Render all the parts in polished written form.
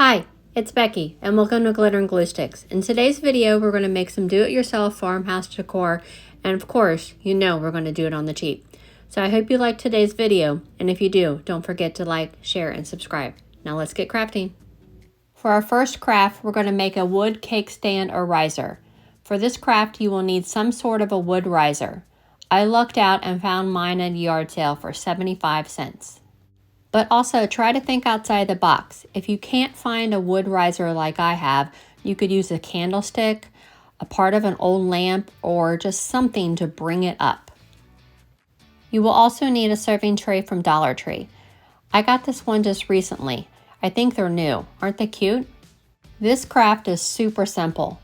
Hi, it's Becky, and welcome to Glitter and Glue Sticks. In today's video, we're going to make some do-it-yourself farmhouse decor, and of course, you know we're going to do it on the cheap. So I hope you liked today's video, and if you do, don't forget to like, share, and subscribe. Now let's get crafting. For our first craft, we're going to make a wood cake stand or riser. For this craft, you will need some sort of a wood riser. I lucked out and found mine at a yard sale for 75 cents. But also try to think outside the box. If you can't find a wood riser like I have, you could use a candlestick, a part of an old lamp, or just something to bring it up. You will also need a serving tray from Dollar Tree. I got this one just recently. I think they're new. Aren't they cute? This craft is super simple.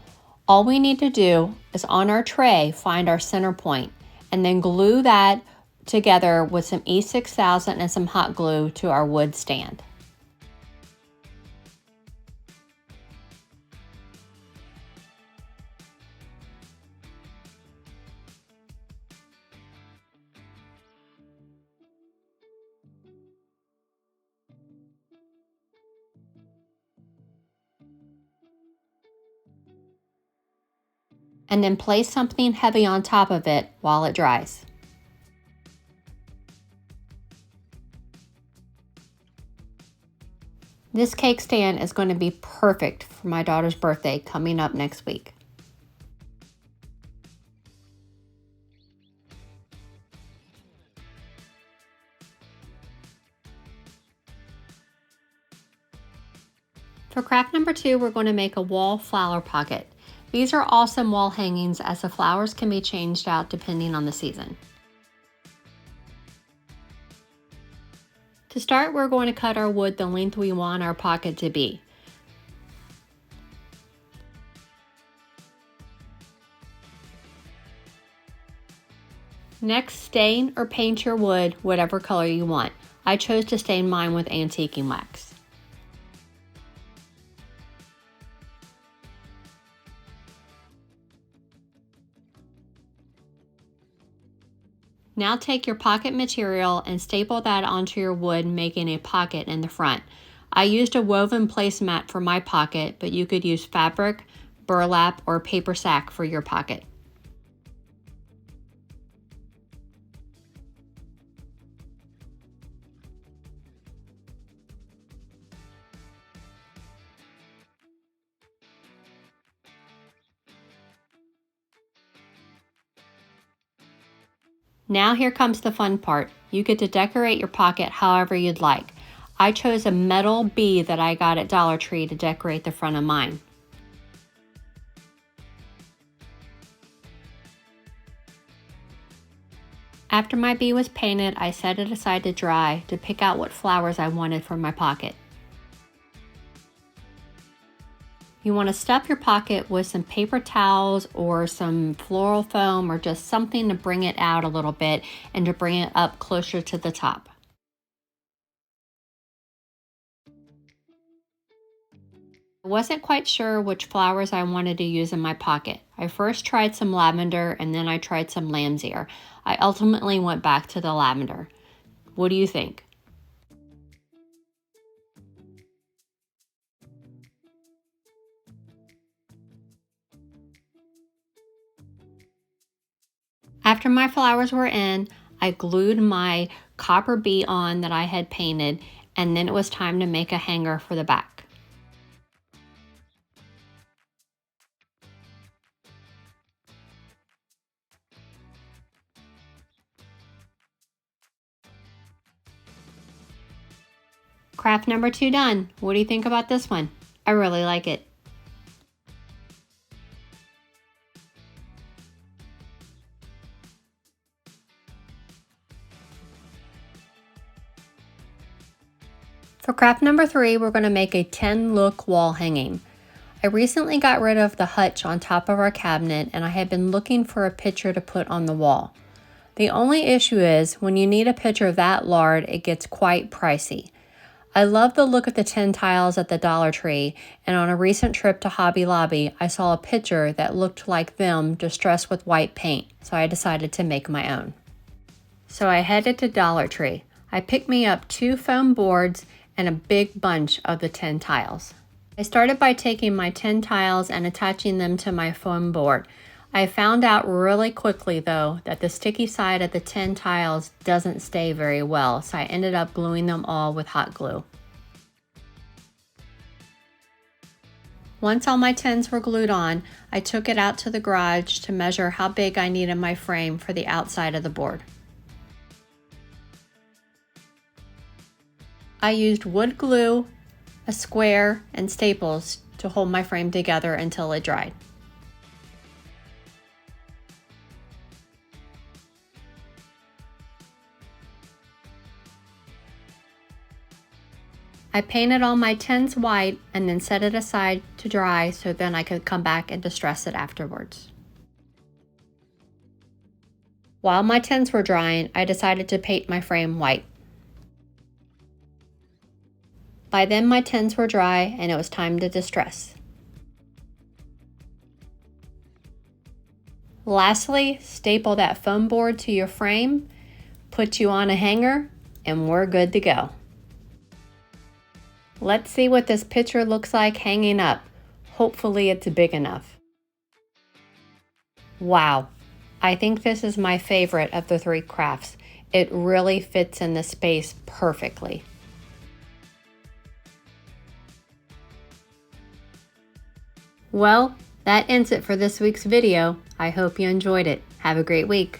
All we need to do is on our tray find our center point and then glue that together with some E6000 and some hot glue to our wood stand. And then place something heavy on top of it while it dries. This cake stand is going to be perfect for my daughter's birthday coming up next week. For craft number 2, we're going to make a wall flower pocket. These are awesome wall hangings as the flowers can be changed out depending on the season. To start, we're going to cut our wood the length we want our pocket to be. Next, stain or paint your wood whatever color you want. I chose to stain mine with antiquing wax. Now take your pocket material and staple that onto your wood, making a pocket in the front. I used a woven placemat for my pocket, but you could use fabric, burlap, or paper sack for your pocket. Now here comes the fun part. You get to decorate your pocket however you'd like. I chose a metal bee that I got at Dollar Tree to decorate the front of mine. After my bee was painted, I set it aside to dry to pick out what flowers I wanted for my pocket. You want to stuff your pocket with some paper towels or some floral foam or just something to bring it out a little bit and to bring it up closer to the top. I wasn't quite sure which flowers I wanted to use in my pocket. I first tried some lavender and then I tried some lamb's ear. I ultimately went back to the lavender. What do you think? After my flowers were in, I glued my copper bee on that I had painted, and then it was time to make a hanger for the back. Craft number 2 done. What do you think about this one? I really like it. For craft number 3, we're going to make a 10-look wall hanging. I recently got rid of the hutch on top of our cabinet and I had been looking for a picture to put on the wall. The only issue is when you need a picture that large, it gets quite pricey. I love the look of the 10 tiles at the Dollar Tree, and on a recent trip to Hobby Lobby, I saw a picture that looked like them distressed with white paint, so I decided to make my own. So I headed to Dollar Tree. I picked me up 2 foam boards and a big bunch of the 10 tiles. I started by taking my tin tiles and attaching them to my foam board. I found out really quickly though that the sticky side of the tin tiles doesn't stay very well, so I ended up gluing them all with hot glue. Once all my tins were glued on, I took it out to the garage to measure how big I needed my frame for the outside of the board. I used wood glue, a square, and staples to hold my frame together until it dried. I painted all my tins white and then set it aside to dry so then I could come back and distress it afterwards. While my tins were drying, I decided to paint my frame white. By then my tins were dry and it was time to distress. Lastly, staple that foam board to your frame, put you on a hanger, and we're good to go. Let's see what this picture looks like hanging up. Hopefully it's big enough. Wow, I think this is my favorite of the three crafts. It really fits in the space perfectly. Well, that ends it for this week's video. I hope you enjoyed it. Have a great week.